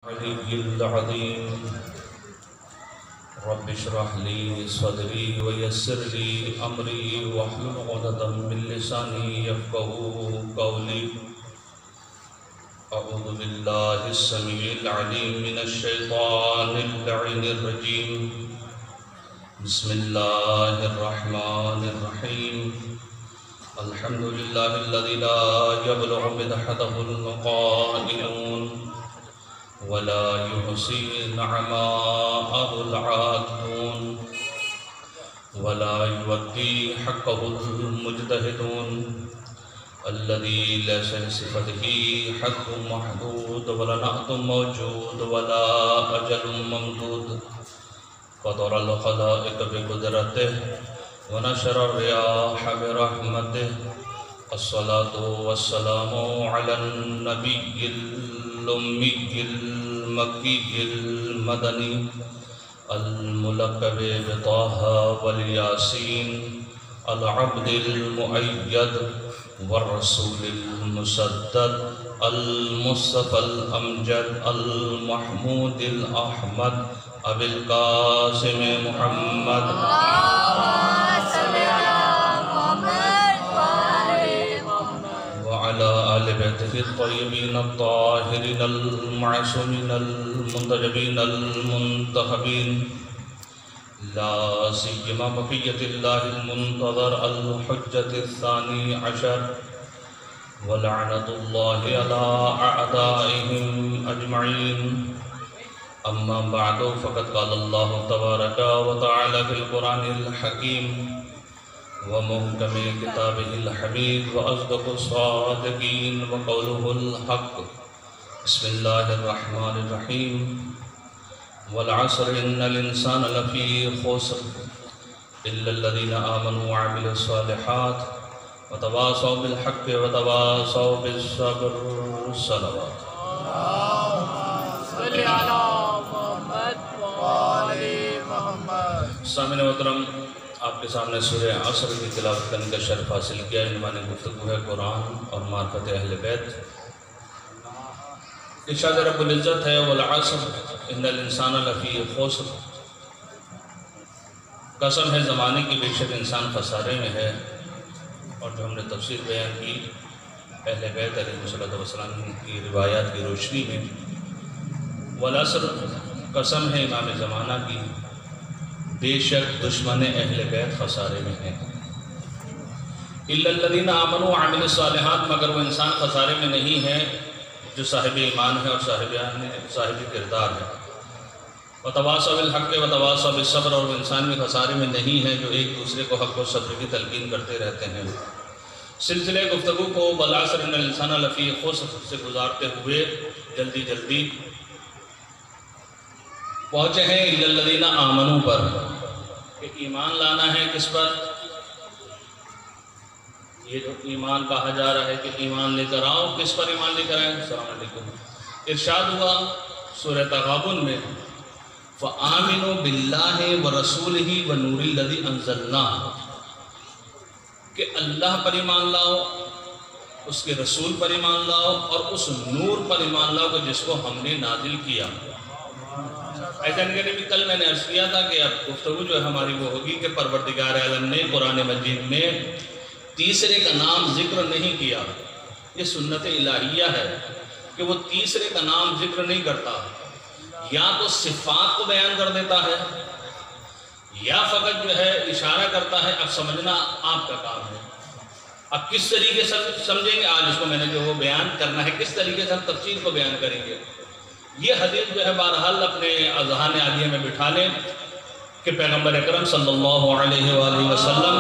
العلي العظيم رب اشرح لي صدري ويسر لي أمري واحلل عقدة من لساني يفقهوا قولي. أعوذ بالله السميع العليم من الشيطان اللعين الرجيم. بسم الله الرحمن الرحيم. الحمد لله الذي لا يبلغ مدحته القائلون ولا يحصي نعماءه العادون ولا يودي حقه المجتهدون الذي ليس لصفته حد محدود ولا نعت موجود ولا أجل ممدود. فطر الخلائق بقدرته ونشر الرياح برحمته. الصلاة والسلام على النبي الأمي المكي المدني الملقب بطه والياسين العبد المؤيد والرسول المسدد المصطفى الأمجد المحمود الأحمد أبي القاسم محمد وعلى آل بيته الطيبين الطاهرين المعصومين المنتجبين المنتخبين لا سيما بقية الله المنتظر الحجة الثاني عشر. ولعنة الله على أعدائهم أجمعين. أما بعد فقد قال الله تبارك وتعالى في القرآن الحكيم ومحكم كتابه الحميد وأصدق الصادقين وقوله الحق. بسم الله الرحمن الرحيم. والعصر إن الإنسان لفي خسر إلا الذين آمنوا وعملوا الصالحات وتواصوا بالحق وتواصوا بالصبر. الصلوات. صل على محمد وآل محمد. سامعین محترم، آپ کے سامنے سورہ عصر کی تلاوت کرنے کا شرف حاصل کیا. عنوان گفتگو ہے قرآن اور معرفت اہل بیت. ارشاد رب العزت ہے والعصر ان الانسان لفی خسر. قسم ہے زمانے کی، بے شک انسان خسارے میں ہے. اور جو ہم نے تفسیر بیان کی اہل بیت علیہ السلام کی روایات کی روشنی میں، والعصر قسم ہے امام زمانہ کی، بے شک دشمن اہل بیت خسارے میں ہیں. الا الذین آمنوا وعملوا الصالحات، مگر وہ انسان خسارے میں نہیں ہے جو صاحب ایمان ہے اور صاحب کردار ہے. وتواصوا بالحق وتواصوا بالصبر، اور وہ انسان بھی خسارے میں نہیں ہے جو ایک دوسرے کو حق و صبر کی تلقین کرتے رہتے ہیں. سلسلہ گفتگو کو والعصر ان الانسان لفی خسر سے گزارتے ہوئے جلدی پہنچے ہیں الا الذین آمنوا پر، کہ ایمان لانا ہے کس پر؟ یہ جو ایمان کہا جا رہا ہے کہ ایمان لے کر آؤ، کس پر ایمان لے کر آئیں؟ السلام علیکم. ارشاد ہوا سورہ تغابن میں فآمنوا باللہ ورسولہ ونور الذی انزلنا، کہ اللہ پر ایمان لاؤ، اس کے رسول پر ایمان لاؤ، اور اس نور پر ایمان لاؤ کہ جس کو ہم نے نازل کیا. ایسا نہیں کہ کل میں نے عرض کیا تھا کہ اب گفتگو جو ہے ہماری وہ ہوگی کہ پروردگار عالم نے قرآن مجید میں تیسرے کا نام ذکر نہیں کیا. یہ سنت الہیہ ہے کہ وہ تیسرے کا نام ذکر نہیں کرتا. یا تو صفات کو بیان کر دیتا ہے یا فقط جو ہے اشارہ کرتا ہے. اب سمجھنا آپ کا کام ہے. اب کس طریقے سے سمجھیں گے؟ آج اس کو میں نے جو وہ بیان کرنا ہے، کس طریقے سے ہم تفصیل کو بیان کریں گے. یہ حدیث جو ہے بہرحال اپنے اذہان عالیہ میں بٹھا لیں کہ پیغمبر اکرم صلی اللہ علیہ وآلہ وسلم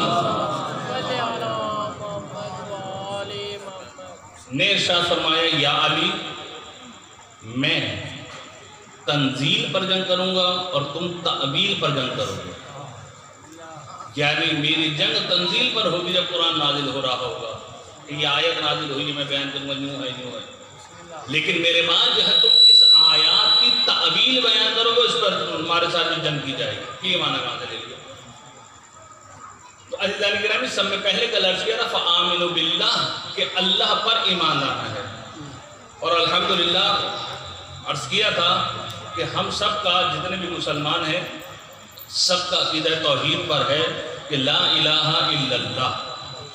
نے ارشاد فرمایا یا علی، میں تنزیل پر جنگ کروں گا اور تم تعویل پر جنگ کرو گے. یعنی میری جنگ تنزیل پر ہوگی جب قرآن نازل ہو رہا ہوگا کہ یہ آیت نازل ہوئی، میں بیان کروں گا یوں ہے. لیکن میرے بعد جو ہے تم اس آیات کی تعویل بیان کرو گے، اس پر ہمارے ساتھ بھی جنگ کی جائے گی. یہ معنی کہاں سے لے لیا؟ تو عزیزان گرامی، سب میں پہلے کا لفظ کیا تھا فآمنوا باللہ، کہ اللہ پر ایمان لانا ہے. اور الحمدللہ عرض کیا تھا کہ ہم سب کا، جتنے بھی مسلمان ہیں، سب کا عقیدہ توحید پر ہے کہ لا الہ الا اللہ،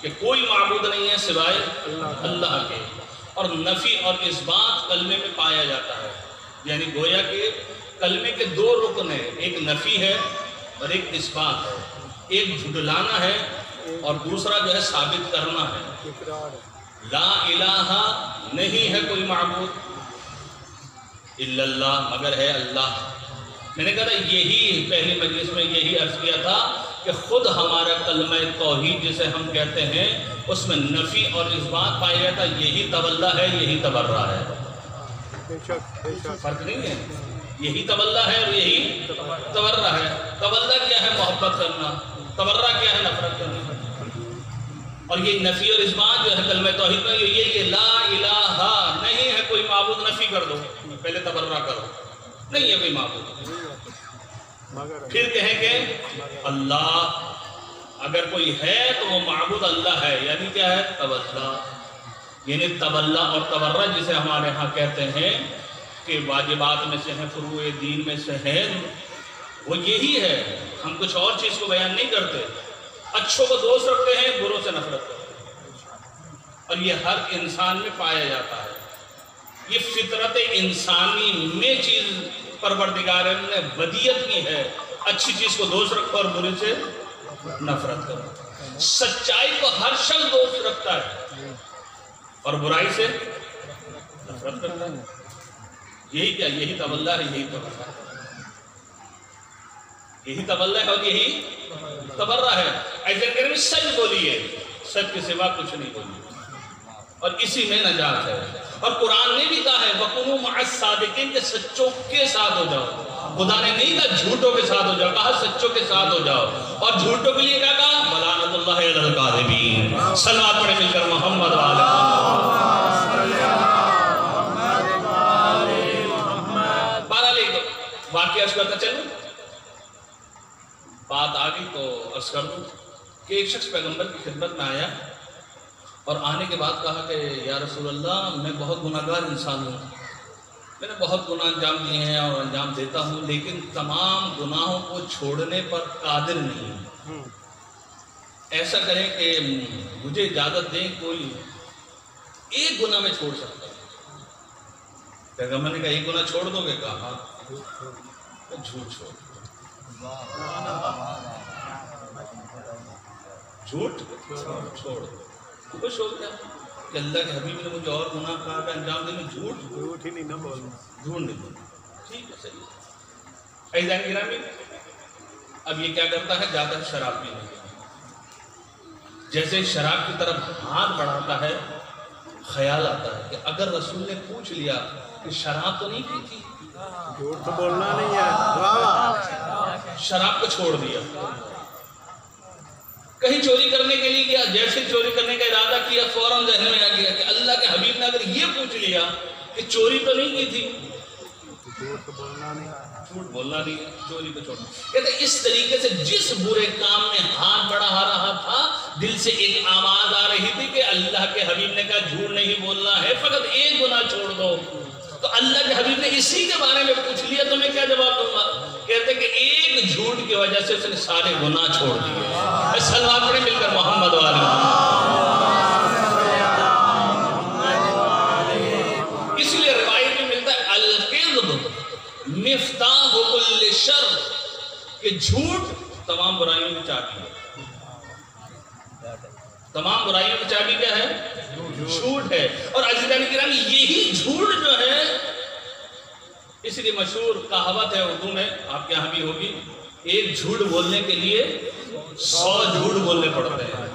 کہ کوئی معبود نہیں ہے سوائے اللہ کے، اور نفی اور اثبات کلمے میں پایا جاتا ہے، یعنی گویا کہ کلمے کے دو رکن ہیں، ایک نفی ہے اور ایک اثبات ہے، ایک جھٹلانا ہے اور دوسرا جو ہے ثابت کرنا ہے۔ لا الہ نہیں ہے کوئی معبود الا اللہ، مگر ہے اللہ۔ میں نے کہا تھا یہی پہلی مجلس میں یہی عرض کیا تھا کہ خود ہمارا کلمہ توحید جسے ہم کہتے ہیں اس میں نفی اور اثبات پایا جاتا ہے، یہی تولا ہے، یہی تبرہ ہے، فرق نہیں ہے، یہی تولا ہے اور یہی تبرہ ہے۔ تولا کیا ہے؟ محبت کرنا، تبرہ کیا ہے؟ نفرت کرنا۔ اور یہ نفی اور اثبات جو ہے کلمہ توحید میں یہ لا الہ نہیں ہے کوئی معبود، نفی کر دو، پہلے تبرہ کرو، نہیں ہے کوئی معبود، پھر کہیں گے اللہ، اگر کوئی ہے تو وہ معبود اللہ ہے، یعنی کیا ہے؟ تولا، یعنی تولا اور تبرہ جسے ہمارے ہاں کہتے ہیں کہ واجبات میں سے ہے، فروع دین میں سے ہے، وہ یہی ہے، ہم کچھ اور چیز کو بیان نہیں کرتے، اچھوں کو دوست رکھتے ہیں، بروں سے نفرت کرتے ہیں، اور یہ ہر انسان میں پایا جاتا ہے، یہ فطرت انسانی میں چیز پروردگار نے بدیت کی ہے، اچھی چیز کو دوست رکھو اور برے سے نفرت کرو۔ سچائی کو ہر شخص دوست رکھتا ہے اور برائی سے نفرت کرتا ہے، یہی کیا؟ یہی تولا ہے، یہی تبرہ ہے، یہی تولا ہے اور یہی تبرہ ہے۔ ایسے کریں سچ بولیے، سچ کے سوا کچھ نہیں بولیے، اور اسی میں نجات ہے۔ اور قرآن نے بھی کہا ہے وَكُونُوا مَعَ الصَّادِقِينَ، کہ سچوں کے ساتھ ہو جاؤ۔ خدا نے نہیں کہا جھوٹوں کے ساتھ ہو جاؤ، کہا سچوں کے ساتھ ہو جاؤ، اور جھوٹوں کے لیے کیا کہا؟ وَلَعْنَةُ اللَّهِ عَلَى الْكَاذِبِينَ۔ صلوات پڑھیں مل کر محمد وآلہ محمد۔ بہرحال ایک واقعہ عرض کرتا چلوں، بات آ گئی تو عرض کر دوں کہ ایک شخص پیغمبر کی خدمت میں آیا اور آنے کے بعد کہا کہ یا رسول اللہ، میں بہت گناہگار انسان ہوں، میں نے بہت گناہ انجام دیے ہیں اور انجام دیتا ہوں، لیکن تمام گناہوں کو چھوڑنے پر قادر نہیں ہوں، ایسا کریں کہ مجھے اجازت دیں، کوئی ایک گناہ میں چھوڑ سکتا ہوں۔ پیغمبر نے کہا ایک گناہ چھوڑ دو گے؟ کہا ہاں، جھوٹ چھوڑ، جھوٹ چھوڑ دو۔ خوش ہو گیا کہ اللہ کے حبیب نے مجھے اور گناہ کہا کہ انجام دینے، جھوٹ ہی نہیں بولنا، جھوٹ نہیں بولنا، ٹھیک ہے، صحیح ہے۔ عزیزان گرامی، اب یہ کیا کرتا ہے؟ جاتا ہے شراب پینے کے لیے، جیسے شراب کی طرف ہاتھ بڑھاتا ہے، خیال آتا ہے کہ اگر رسول نے پوچھ لیا کہ شراب تو نہیں پی تھی، جھوٹ تو بولنا نہیں ہے، شراب کو چھوڑ دیا۔ کہیں چوری کرنے کے لیے گیا، جیسے چوری کرنے کا ارادہ کیا فوراً ذہن میں آ گیا کہ اللہ کے حبیب نے اگر یہ پوچھ لیا کہ چوری تو نہیں کی تھی، جھوٹ تو بولنا نہیں، جھوٹ بولنا نہیں ہے، چوری کو چھوڑنا۔ کہتے ہیں اس طریقے سے جس برے کام میں ہاتھ بڑھا رہا تھا، دل سے ایک آواز آ رہی تھی کہ اللہ کے حبیب نے کہا جھوٹ نہیں بولنا ہے، فقط ایک گناہ چھوڑ دو۔ تو اللہ کے حبیب نے اسی کے بارے میں پوچھ لیا تو میں کیا جواب دوں گا؟ کہتے ہیں کہ ایک جھوٹ کی وجہ سے اس نے سارے گناہ چھوڑ دیے۔ صلوات پڑھیں مل کر محمد وآلہ محمد۔ اس لیے روایت میں ملتا ہے الکذب مفتاح کل شر، کہ جھوٹ تمام برائیوں کی چابی ہے۔ تمام برائیوں کی چابی کیا ہے؟ جھوٹ ہے۔ اور عزیزان کرام، یہی جھوٹ جو ہے، اس لیے مشہور کہاوت ہے اردو میں، آپ کے یہاں بھی ہوگی، ایک جھوٹ بولنے کے لیے 100 جھوٹ بولنے پڑتے ہیں۔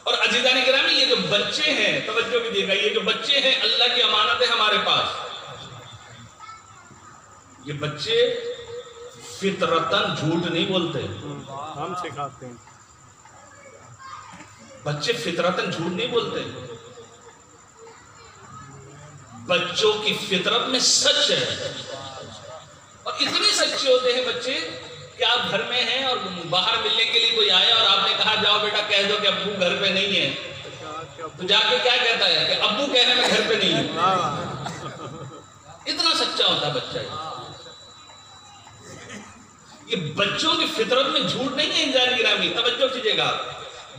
اور عزیزان کرام، یہ جو بچے ہیں، توجہ بھی دیکھا، یہ جو بچے ہیں اللہ کی امانت ہے ہمارے پاس، یہ بچے فطرتاً جھوٹ نہیں بولتے، ہم سکھاتے ہیں، بچے فطرتاً جھوٹ نہیں بولتے، بچوں کی فطرت میں سچ ہے، اور اتنے سچے ہوتے ہیں بچے کہ آپ گھر میں ہیں اور باہر ملنے کے لیے کوئی آیا اور آپ نے کہا جاؤ بیٹا کہہ دو کہ ابو گھر پہ نہیں ہے، تو جا کے کیا کہتا ہے کہ ابو کہہ رہے میں گھر پہ نہیں ہوں۔ اتنا سچا ہوتا ہے بچہ. یہ بچوں کی فطرت میں جھوٹ نہیں ہے انسان گرامی، توجہ کیجیے گا.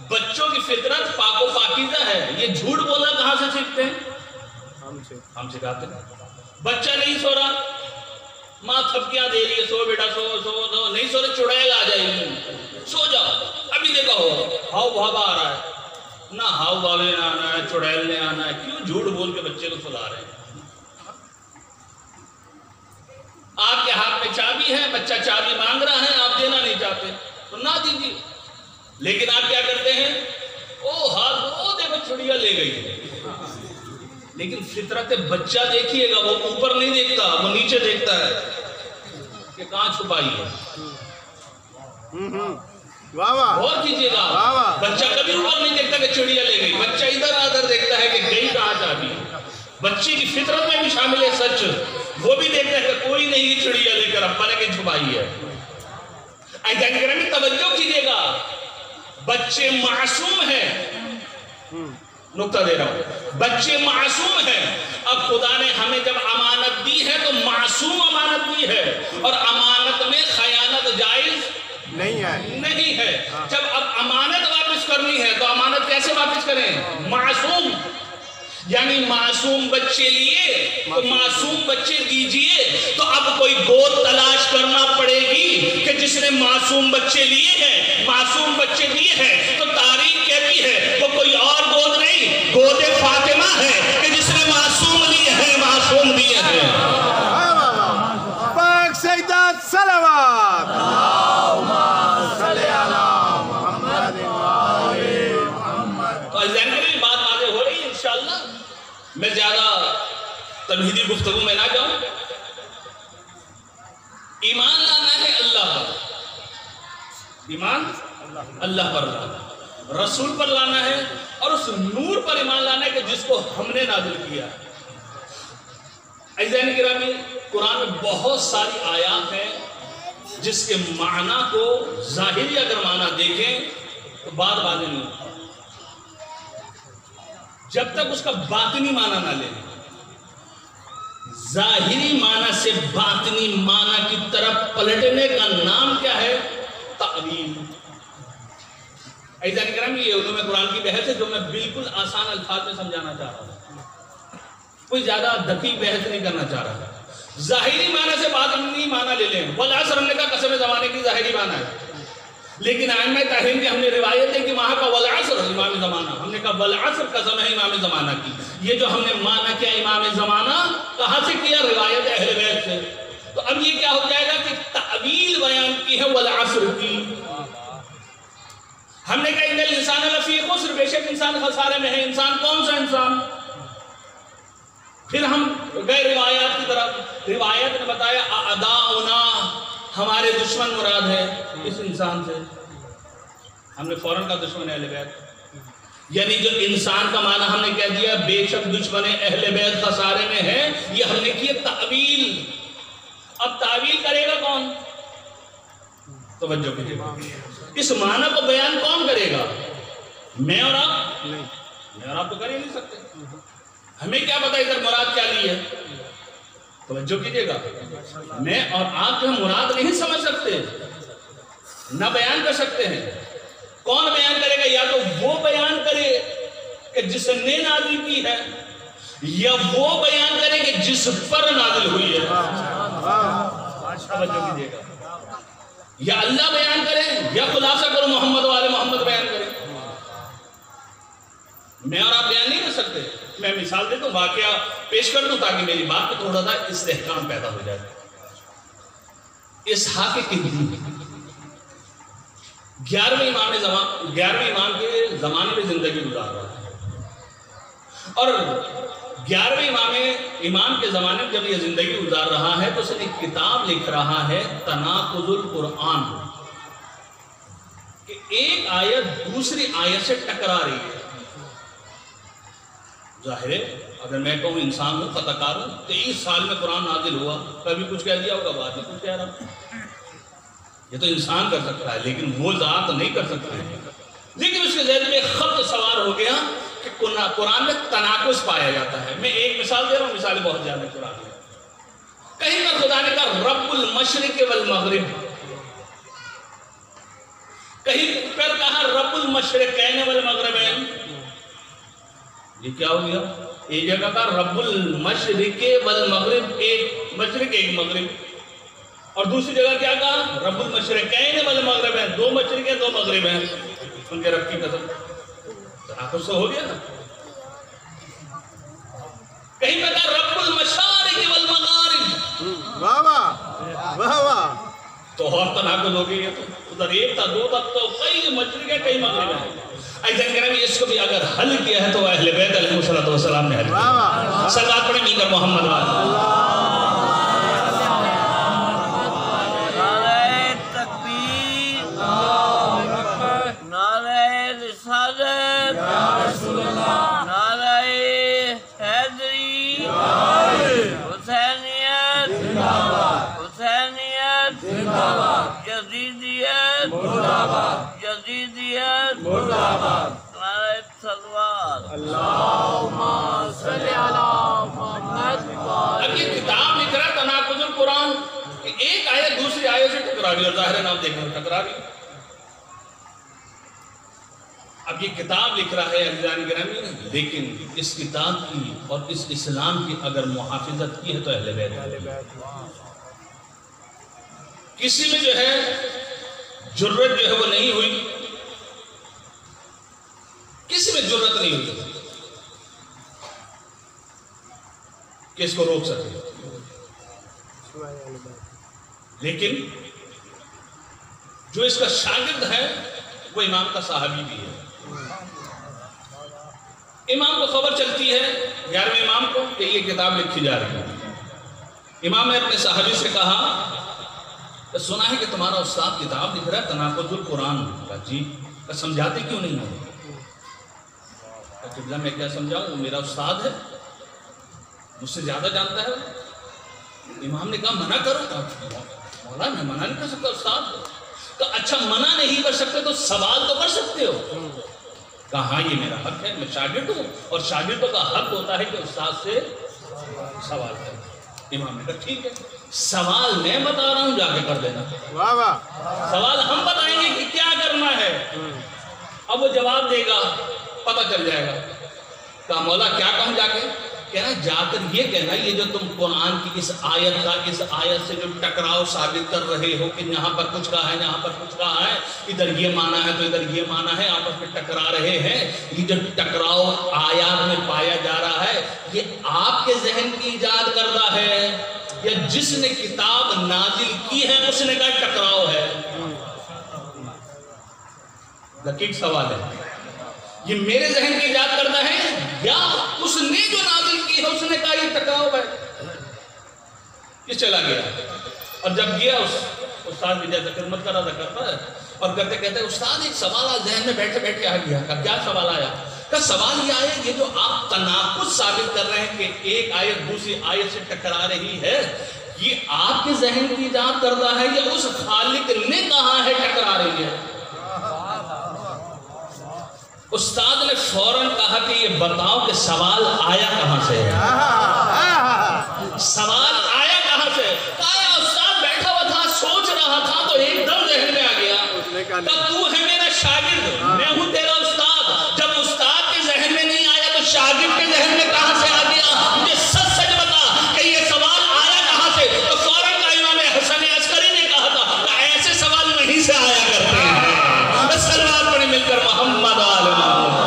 بچوں کی فطرت پاک و پاکیزہ ہے. یہ جھوٹ بولنا کہاں سے سیکھتے ہیں؟ ہم سکھاتے ہیں. بچہ نہیں سو رہا، ماں تھپکیاں دے رہی ہے، سو بیٹا سو سو سو، نہیں سو رہے چڑیل آ جائے گی، سو جاؤ. ابھی دیکھا ہو ہاؤ بھابا آ رہا ہے، نہ ہاؤ بھاوے نے آنا ہے، چڑیل نے آنا ہے. کیوں جھوٹ بول کے بچے کو سلا رہے ہیں؟ آپ کے ہاتھ میں چابی ہے، بچہ چابی مانگ رہا ہے، آپ دینا نہیں چاہتے تو نہ دیجیے. لیکن آپ کیا کرتے ہیں؟ او ہاتھ او دیکھو چڑیا لے گئی. لیکن فطرت بچہ دیکھیے گا، وہ اوپر نہیں دیکھتا، وہ نیچے دیکھتا ہے کہ کہاں چھپائی ہے. غور کیجیے گا، بچہ کبھی اوپر نہیں دیکھتا کہ چڑیا لے گئی. بچہ ادھر ادھر دیکھتا ہے کہ گئی کہاں چابی. بچے کی فطرت میں بھی شامل ہے سچ، وہ بھی دیکھتا ہے کہ کوئی نہیں چڑیا لے کر ابا نے کہ چھپائی ہے. توجہ کیجیے گا، بچے معصوم ہیں. نقطہ دے رہا ہوں، بچے معصوم ہیں. اب خدا نے ہمیں جب امانت دی ہے تو معصوم امانت دی ہے، اور امانت میں خیانت جائز نہیں ہے. جب اب امانت واپس کرنی ہے تو امانت کیسے واپس کریں؟ معصوم، یعنی معصوم بچے لیے تو معصوم بچے دیجئے. تو اب کوئی گود تلاش کرنا پڑے گی کہ جس نے معصوم بچے لیے ہیں، معصوم بچے دیے ہیں. تو تاریخ کہتی ہے وہ کوئی اور گود نہیں، گود فاطمہ ہے کہ جس نے معصوم لیے ہیں، معصوم دیے ہیں. پاک سیدات صلوات بات واضح ہو رہی ہے انشاءاللہ. میں زیادہ تمہیدی گفتگو میں نہ جاؤں. ایمان لانا ہے اللہ پر، ایمان اللہ پر لانا، رسول پر لانا ہے، اور اس نور پر ایمان لانا ہے کہ جس کو ہم نے نازل کیا. عزیزان گرامی، قرآن میں بہت ساری آیات ہیں جس کے معنی کو ظاہری اگر معنی دیکھیں تو بات واضح نہیں ہوتی جب تک اس کا باطنی معنی نہ لیں. ظاہری معنی سے باطنی معنی کی طرف پلٹنے کا نام کیا ہے؟ تعویل. عزیزان کرام، یہ علوم قرآن کی بحث ہے جو میں بالکل آسان الفاظ میں سمجھانا چاہ رہا ہوں، کوئی زیادہ دقیق بحث نہیں کرنا چاہ رہا. ظاہری معنی سے باطنی معنی لے لیں. والعصر ہم نے کہا قسم زمانے کی ظاہری معنی ہے، لیکن ائمہ تحریر کی ہم نے روایت ہے کہ وہاں کا والعصر امام زمانہ، ہم نے کہا والعصر قسم ہے امام زمانہ کی. یہ جو ہم نے معنی کیا امام زمانہ کہاں سے کیا؟ روایت اہل بیت سے. تو اب یہ کیا ہو جائے گا کہ تعویل بیان کی ہے والعصر کی. ہم نے کہا ان الانسان لفی خسر، بے شک انسان خسارے میں ہے. انسان کون سا انسان؟ پھر ہم گئے روایات کی طرف. روایت نے بتایا اعداؤنا، ہمارے دشمن مراد ہے اس انسان سے. ہم نے فوراً کا دشمن اہل بیت، یعنی جو انسان کا معنی ہم نے کہہ دیا بے شک دشمن اہل بیت خسارے میں ہے. یہ ہم نے کیا تعویل. اب تعویل کرے گا کون؟ توجہ کیجیے، اس معنی کو بیان کون کرے گا؟ میں اور آپ؟ میں اور آپ تو کر ہی نہیں سکتے. ہمیں کیا پتا ادھر مراد کیا لی ہے؟ توجہ کیجیے گا، میں اور آپ جو مراد نہیں سمجھ سکتے، نہ بیان کر سکتے ہیں. کون بیان کرے گا؟ یا تو وہ بیان کرے کہ جس نے نازل کی ہے، یا وہ بیان کرے کہ جس پر نازل ہوئی ہے. توجہ کیجیے گا، یا اللہ بیان کرے یا خلاصہ کرو محمد والے محمد بیان کرے. میں اور آپ بیان نہیں کر سکتے. میں مثال دیتا ہوں، واقعہ پیش کر دوں تاکہ میری بات کو تھوڑا سا استحکام پیدا ہو جائے. اسحاق کندی 11ویں امام کے زمانے میں زندگی گزار رہا ہے، اور 11ویں امام کے زمانے میں جب یہ زندگی گزار رہا ہے تو اس نے ایک کتاب لکھ رہا ہے تناقض القرآن، کہ ایک آیت دوسری آیت سے ٹکرا رہی ہے. ظاہر ہے اگر میں کہوں انسان ہوں، خطا کار ہوں، 23 سال میں قرآن نازل ہوا، کبھی کچھ کہہ دیا ہوگا، بعد میں کچھ کہہ رہا ہوں. یہ تو انسان کر سکتا ہے لیکن وہ ذات نہیں کر سکتے. لیکن اس کے ذہن میں خط سوار ہو گیا کہ قرآن میں تناقض پایا جاتا ہے. میں ایک مثال دے رہا ہوں، مثالیں بہت زیادہ قرآن میں. تھا رب المشرق والمغرب، کہیں پر کہا رب المشرقین والمغربین. یہ کیا ہو گیا؟ ایک جگہ کا رب المشرق والمغرب، ایک مشرق ایک مغرب، اور دوسری جگہ کیا کہا؟ رب المشرقین والمغربین، دو مشرق ہیں دو مغرب ہیں. ان کے رب کی قسم، تناقض سے ہو گیا نا. کہیں پہ کہا رب المشارق والمغارب، واہ واہ واہ واہ، تو اور تناقض ہو گئی ہے. ادھر ایک تھا دو تک تو کئی مشرق ہے کئی مغرب ہیں. ایسا کریں اس کو بھی اگر حل کیا ہے تو اہل بیت علیہ السلام نے حل کیا. صلوات پڑھیں مل کر محمد والے. اب یہ کتاب لکھ رہا ہے تناقض القرآن کہ ایک آیت دوسری آیت سے ٹکرا رہی، اور ظاہر ہے نام دیکھنے میں ٹکرا رہی. اب یہ کتاب لکھ رہا ہے عزیزان گرامی، لیکن اس کتاب کی اور اس اسلام کی اگر محافظت کی ہے تو اہل بیت. کسی میں جو ہے جرت جو ہے وہ نہیں ہوئی، کسی میں جرت نہیں ہوئی کہ اس کو روک سکے. لیکن جو اس کا شاگرد ہے وہ امام کا صحابی بھی ہے. امام کو خبر چلتی ہے 11ویں امام کو کہ یہ کتاب لکھی جا رہی ہے. امام نے اپنے صحابی سے کہا کہ سنا ہے کہ تمہارا استاد کتاب لکھ رہا ہے تناقض القرآن. جی، سمجھاتے کیوں نہیں ہو؟ قبلہ میں کیا سمجھاؤں، وہ میرا استاد ہے، مجھ سے زیادہ جانتا ہے. امام نے کہا منع کرو. مولا میں منع نہیں کر سکتا استاد. تو اچھا منع نہیں کر سکتے تو سوال تو کر سکتے ہو. کہا ہاں یہ میرا حق ہے، میں شاگرد ہوں اور شاگردوں کا حق ہوتا ہے کہ استاد سے سوال کریں. امام نے کہا ٹھیک ہے، سوال میں بتا رہا ہوں، جا کے کر دینا. واہ واہ، سوال ہم بتائیں گے کہ کیا کرنا ہے، اب وہ جواب دے گا، پتہ چل جائے گا. کہا مولا کیا کہوں جا کے؟ کہنا جا کر یہ کہنا یہ جو تم قرآن کی اس آیت کا اس آیت سے جو ٹکراؤ ثابت کر رہے ہو کہ یہاں پر کچھ کہا ہے یہاں پر کچھ کہا ہے، ادھر یہ معنی ہے تو ادھر یہ معنی ہے، آپس میں ٹکرا رہے ہیں، یہ جو ٹکراؤ آیات میں پایا جا رہا ہے یہ آپ کے ذہن کی ایجاد کردہ ہے یا جس نے کتاب نازل کی ہے اس نے کہا ٹکراؤ ہے؟ دقیق سوال ہے. یہ میرے ذہن کی ایجاد کردہ ہے یا اس نے جو نازل کی ہے اس نے کہا یہ ٹکراؤ ہے؟ یہ چلا گیا. اور جب گیا استاد بھی جیسے خدمت کر رہا کرتا ہے اور کرتے کہتے ہیں استاد ایک سوال آج ذہن میں بیٹھے بیٹھے آ گیا. کیا سوال آیا؟ کہ سوال یہ آیا یہ جو آپ تناقض ثابت کر رہے ہیں کہ ایک آیت دوسری آیت سے ٹکرا رہی ہے، یہ آپ کے ذہن کی ایجاد کردہ ہے یا اس خالق نے کہا ہے ٹکرا رہی ہے؟ استاد نے فوراً کہا کہ یہ بتاؤ کہ سوال آیا کہاں سے ہے؟ سوال آیا کہاں سے؟ کہا استاد بیٹھا ہوا تھا سوچ رہا تھا تو ایک دم ذہن میں آ گیا کہ تو ہے میرا شاگرد، میں ہوں تیرا استاد. جب استاد کے ذہن میں نہیں آیا تو شاگرد کے ذہن میں کہاں سے آ گیا؟ مجھے سچ سچ بتا کہ یہ سوال آیا کہاں سے؟ تو فوراً کا امام حسن عسکری نے کہا تھا کہ ایسے سوال وہیں سے آیا کرتے ہیں. سلوات پڑھیں مل کر محمد آل محمد.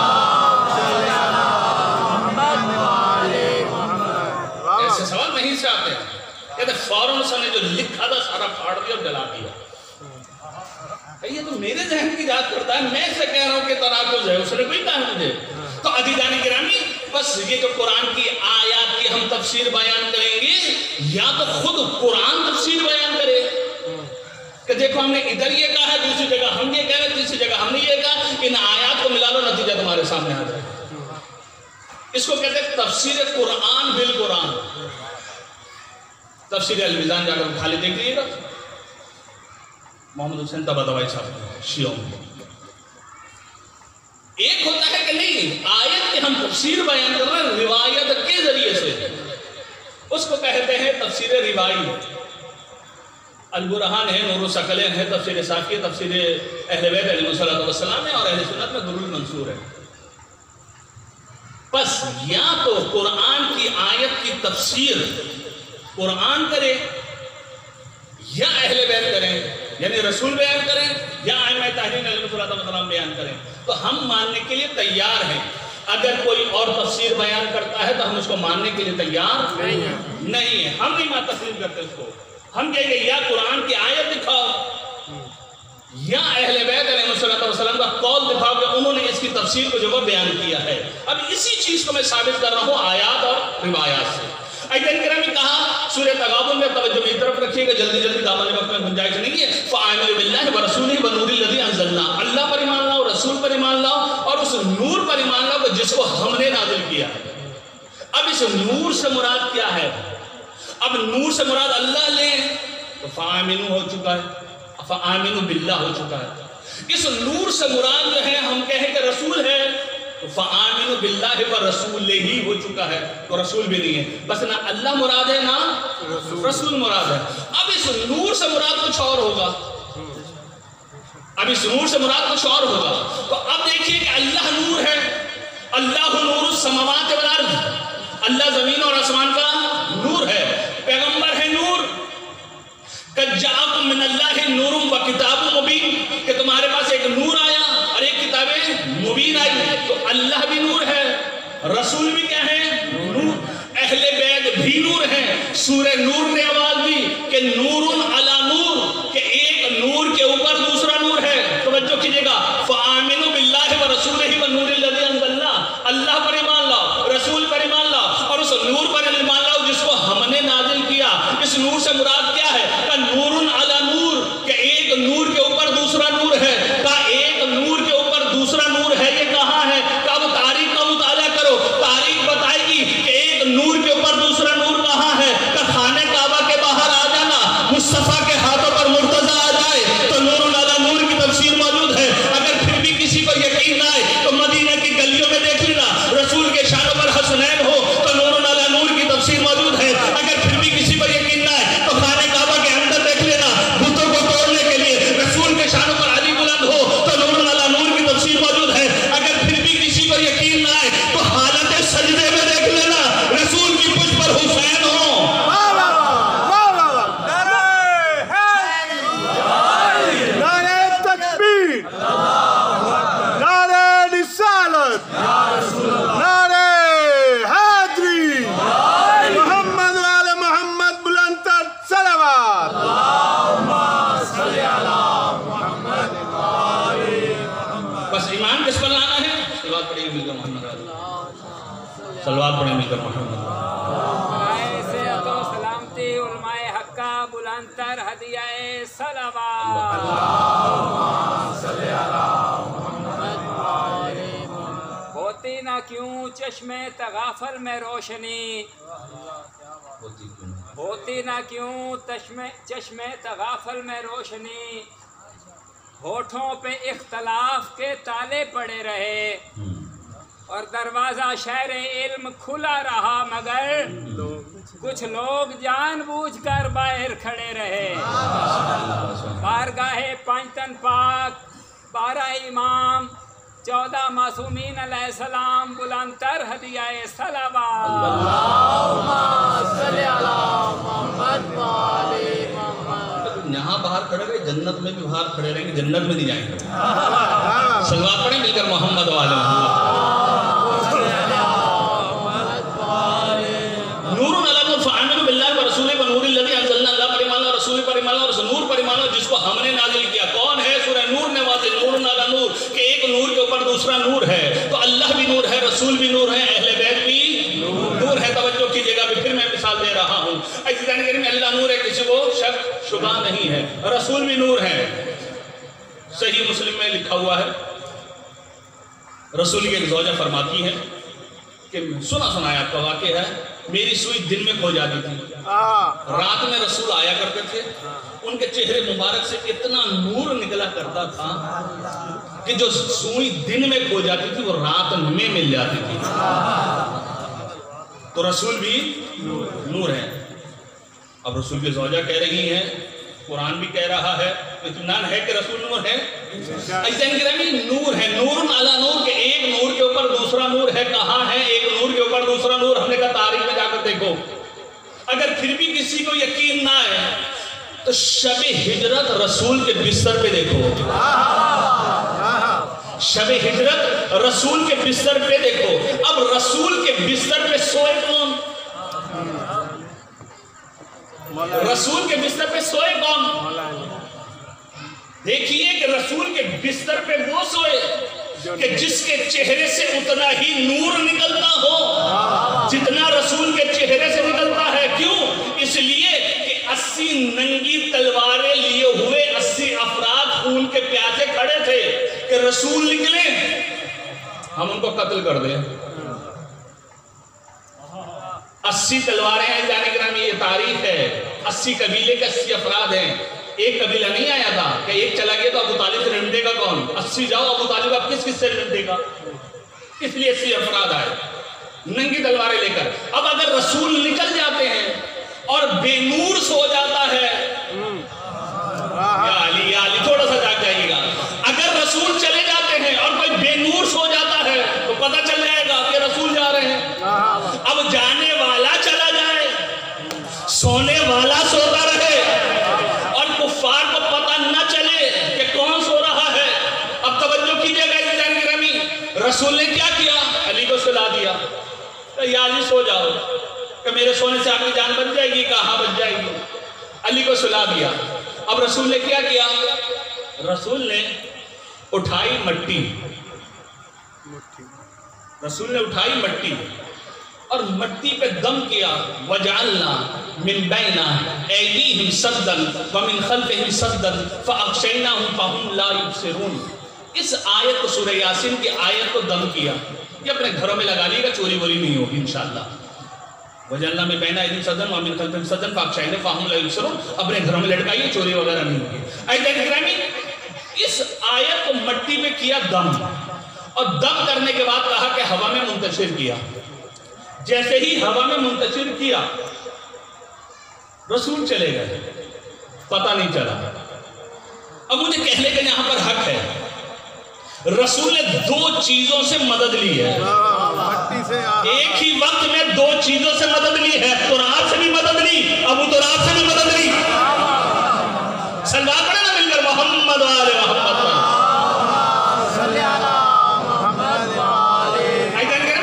ایسے سوال وہیں سے آتے ہیں. کہتے فوراً اس نے جو لکھا تھا سارا پھاڑ دیا اور جلا دیا. یہ تو میرے ذہن کی یاد کرتا ہے، میں سے کہہ رہا ہوں کہ تناقض ہے، اس نے کوئی کہا مجھے. تو عزیزان گرامی بس یہ جو قرآن کی آیات کی ہم تفسیر بیان کریں گے یا تو خود قرآن تفسیر بیان کرے کہ دیکھو ہم نے ادھر یہ کہا ہے، دوسری جگہ ہم یہ کہہ رہے ہیں، تیسری جگہ ہم نے یہ کہا، ان آیات کو ملا لو نتیجہ تمہارے سامنے آ جائے. اس کو کہتے ہیں تفسیر قرآن بالقرآن. تفسیر المیزان جا کر خالی دیکھ لیے گا، محمد حسین طباطبائی صاحب شیعوں میں. ایک ہوتا ہے کہ نہیں آیت کے ہم تفسیر بیان کر رہے ہیں روایت کے ذریعے سے، اس کو کہتے ہیں تفسیر روائی. البرہان ہے، نور الثقلین ہے، تفسیر ساقی، تفسیر اہل بیت علیہ السلام ہے، اور اہل سنت میں در المنصور ہے۔ پس یا تو قرآن کی آیت کی تفسیر قرآن کرے یا اہل بیت کریں، یعنی رسول بیان کریں یا ائمہ تحریر علیہ السلام بیان کریں، تو ہم ماننے کے لیے تیار ہیں۔ اگر کوئی اور تفسیر بیان کرتا ہے تو ہم اس کو ماننے کے لیے تیار نہیں ہیں، ہم نہیں تسلیم کرتے اس کو۔ ہم کہیں گے یا قرآن کی آیت دکھاؤ یا اہل بیت علیہ السلام کا قول دکھاؤ کہ انہوں نے اس کی تفسیر کو جو وہ بیان کیا ہے۔ اب اسی چیز کو میں ثابت کر رہا ہوں آیات اور روایات سے۔ ایتھن کرام نے کہا سورہ تغابن میں، توجہ میری طرف رکھیے گا، جلدی دامن وقت میں گنجائش نہیں ہے، فآمنوا باللہ ورسولہ والنور الذی انزلنا، اللہ پر ایمان لاؤ، رسول پر ایمان لاؤ، اور اس نور پر ایمان لاؤ جس کو ہم نے نازل کیا ہے۔ اب اس نور سے مراد کیا ہے؟ اب نور سے مراد اللہ لیں تو فآمنوا ہو چکا ہے، فآمنوا باللہ ہو چکا ہے۔ اس نور سے مراد جو ہے ہم کہیں کہ رسول ہے تو فآمنوا باللہ ورسولہ ہی ہو چکا ہے، تو رسول بھی نہیں ہے، بس نہ اللہ مراد ہے نہ رسول مراد ہے۔ اب اس نور سے مراد کچھ اور ہوگا، اب اس نور سے مراد کچھ اور ہوگا۔ تو اب دیکھیے کہ اللہ نور ہے، اللہ نور السماوات والارض، اللہ زمین اور آسمان کا نور ہے، پیغمبر ہے نور، قد جاءکم من اللہ نور و کتاب مبین، کہ تمہارے پاس ایک نور آیا اور ایک کتاب مبین آئی، تو اللہ بھی نور ہے، رسول بھی کیا ہے؟ نور، اہل بیت بھی نور ہیں۔ سورہ نور نے آواز دی کہ نور علی نور، کہ ایک نور کے اوپر دوسرا نور ہے۔ توجہ کیجئے گا، فآمنوا باللہ ورسولہ والنور الذی انزلنا، اللہ پر ایمان لاؤ، رسول پر ایمان لاؤ، اور اس نور پر ایمان لاؤ جس کو ہم نے نازل کیا۔ اس نور سے مراد کیا ہے؟ کہ نور علی نور، کہ ایک نور کے اوپر دوسرا نور ہے۔ کہ ایک نور کے اوپر دوسرا نور ہے، یہ کہاں ہے؟ کہ اب تاریخ کا مطالعہ کرو، تاریخ بتائے گی کہ ایک نور کے اوپر دوسرا نور کہاں ہے۔ کہ خانہ کعبہ کے باہر آ جانا، مصطفیٰ کے ہاتھوں پر مرتضیٰ آ جائے تو نور علی نور کی تفسیر موجود ہے۔ اگر پھر بھی کسی کو یقین نہ آئے تو مدینہ کی گلیوں میں دیکھ لینا، رسول کے شانوں پر حسنین ہو تو نور علی نور کی تفسیر موجود ہے۔ اگر پھر بھی کسی کو یقین نہ آئے تو خانہ کعبہ کے اندر دیکھ لینا، بتوں کو توڑنے کے لیے رسول کے شانوں پر علی بلند ہو تو نور علی نور کی تفسیر موجود ہے۔ اگر پھر بھی کسی کو یقین نہ آئے تو حالت سجدے میں دیکھ لینا، رسول کی پشت پر حسین ہو۔ بس ایمان کس پر لانا ہے؟ صلوات پڑھیں مل کر محمد صلوات پڑھیں مل کر محمد۔ سلامتی علماء حقہ بلند تر ہدیہ صلوات۔ ہوتی نہ کیوں چشم تغافل میں روشنی، ہوتی نہ کیوں چشم تغافل میں روشنی، ہونٹوں پہ اختلاف کے تالے پڑے رہے، اور دروازہ شہر علم کھلا رہا، مگر کچھ لوگ جان بوجھ کر باہر کھڑے رہے۔ بارگاہ پنجتن پاک، 12 امام، 14 معصومین علیہ السلام، بلند تر ہدیہ صلوات۔ اللہم صلی علی محمد وآل محمد۔ یہاں باہر کھڑے رہے، جنت میں بھی باہر کھڑے رہیں گے، جنت میں نہیں جائیں گے۔ صلوات پڑھیں مل کر محمد وآل محمد۔ نور علی نور، فآمنوا باللہ ورسولہ والنور الذی انزلنا، اللہ پر ایمان لاؤ، رسول پر ایمان لاؤ، اور نور پر ایمان لاؤ جس کو ہم نے نازل کیا۔ کون ہے؟ سورہ نور نے واضح، نور علی نور، کہ ایک نور کے اوپر دوسرا نور ہے، تو اللہ بھی نور ہے، رسول بھی نور ہے، اہل بیت بھی نور ہے۔ توجہ کیجئے گا، پھر میں مثال دے رہا ہوں۔ قرآن کریم میں اللہ نور ہے، کسی کو شک شبہ نہیں ہے، رسول بھی نور ہے۔ صحیح مسلم میں لکھا ہوا ہے، رسول کی ایک زوجہ فرماتی ہے کہ سنایا آپ کا واقعہ ہے، میری سوئی دن میں کھو جاتی تھی، رات میں رسول آیا کرتے تھے، ان کے چہرے مبارک سے اتنا نور نکلا کرتا تھا کہ جو سوئی دن میں کھو جاتی تھی وہ رات میں مل جاتی تھی۔ تو رسول بھی نور ہے۔ اب رسول کی زوجہ کہہ رہی ہیں قرآن بھی کہہ رہا ہے، اطمینان ہے کہ رسول نور ہے. عزیزان گرامی نور ہے، نور علی نور، کہ ایک نور کے اوپر دوسرا نور ہے. کہاں ہے ایک نور کے اوپر دوسرا نور؟ ہم نے کہا تاریخ میں جا کر دیکھو. اگر پھر بھی کسی کو یقین نہ ہے تو شب ہجرت رسول کے بستر پہ دیکھو. شب ہجرت رسول کے بستر پہ دیکھو. اب رسول کے بستر پہ سوئے کون؟ رسول کے بستر پہ سوئے کون؟ دیکھیے کہ رسول کے بستر پہ وہ سوئے کہ جس کے چہرے سے اتنا ہی نور نکلتا ہو جتنا رسول کے چہرے سے نکلتا ہے. کیوں؟ اس لیے کہ 80 ننگی تلواریں لیے ہوئے 80 افراد خون کے پیاسے کھڑے تھے کہ رسول نکلے ہم ان کو قتل کر دیں. 80 تلواریں ہیں جانے گرامی، یہ تاریخ ہے. 80 قبیلے کے 80 افراد ہیں. ایک قبیلہ نہیں آیا تھا کہ ایک چلا گیا تو ابو طالب سے نمٹے گا کون؟ 80 جاؤ، ابو طالب آپ کس کس سے نمٹے گا؟ اس لیے 80 افراد آئے ننگی تلواریں لے کر. اب اگر رسول نکل جاتے ہیں اور بے نور سو جاتا ہے، یا علی تھوڑا سا جاگ جائیے گا. اگر رسول چلے جاتے ہیں اور کوئی بے نور سو جاتا ہے تو پتہ چل جائے گا کہ رسول جا رہے ہیں. اب جانے والا چلا جائے، سونے والا سوتا رہے اور کفار کو پتہ نہ چلے کہ کون سو رہا ہے. اب توجہ کیجئے گا عزیزان گرامی، رسول نے کیا کیا؟ علی کو سلا دیا کہ یا علی سو جاؤ، کہ میرے سونے سے آپ کی جان بچ جائے گی. کہاں بچ جائے گی؟ علی کو سلا دیا. اب رسول نے کیا کیا؟ رسول نے اٹھائی مٹی. رسول نے اٹھائی مٹی اور مٹی پہ دم کیا. وَجَعَلْنَا مِن بَيْنَ أَيْدِيهِمْ سَدًّا وَمِن خَلْفِهِمْ سَدًّا فَأَغْشَيْنَاهُمْ فَهُمْ لَا يُبْصِرُونَ. اس آیت کو، سورہ یاسین کی آیت کو دم کیا. یہ اپنے گھروں میں لگا لیے گا، چوری ووری نہیں ہوگی انشاءاللہ. وَجَعَلْنَا مِن بَيْنَ أَيْدِيهِمْ سَدًّا وَمِن خَلْفِهِمْ سَدًّا فَأَغْشَيْنَاهُمْ فَهُمْ لَا يُبْصِرُونَ. اپنے گھروں میں لٹکائیے، چوری وغیرہ نہیں ہوگی. عزیزان گرامی، اس آیت کو مٹی پہ کیا دم، اور دم کرنے کے بعد کہا کہ ہوا میں منتشر کیا. جیسے ہی ہوا میں منتشر کیا رسول چلے گئے، پتہ نہیں چلا. اب مجھے کہنے کا یہاں پر حق ہے، رسول نے 2 چیزوں سے مدد لی ہے. ایک ہی وقت میں 2 چیزوں سے مدد لی ہے. تراب سے بھی مدد لی، ابو تراب سے بھی مدد لی. سلوات پڑھے نا مل کر محمد والے محمد.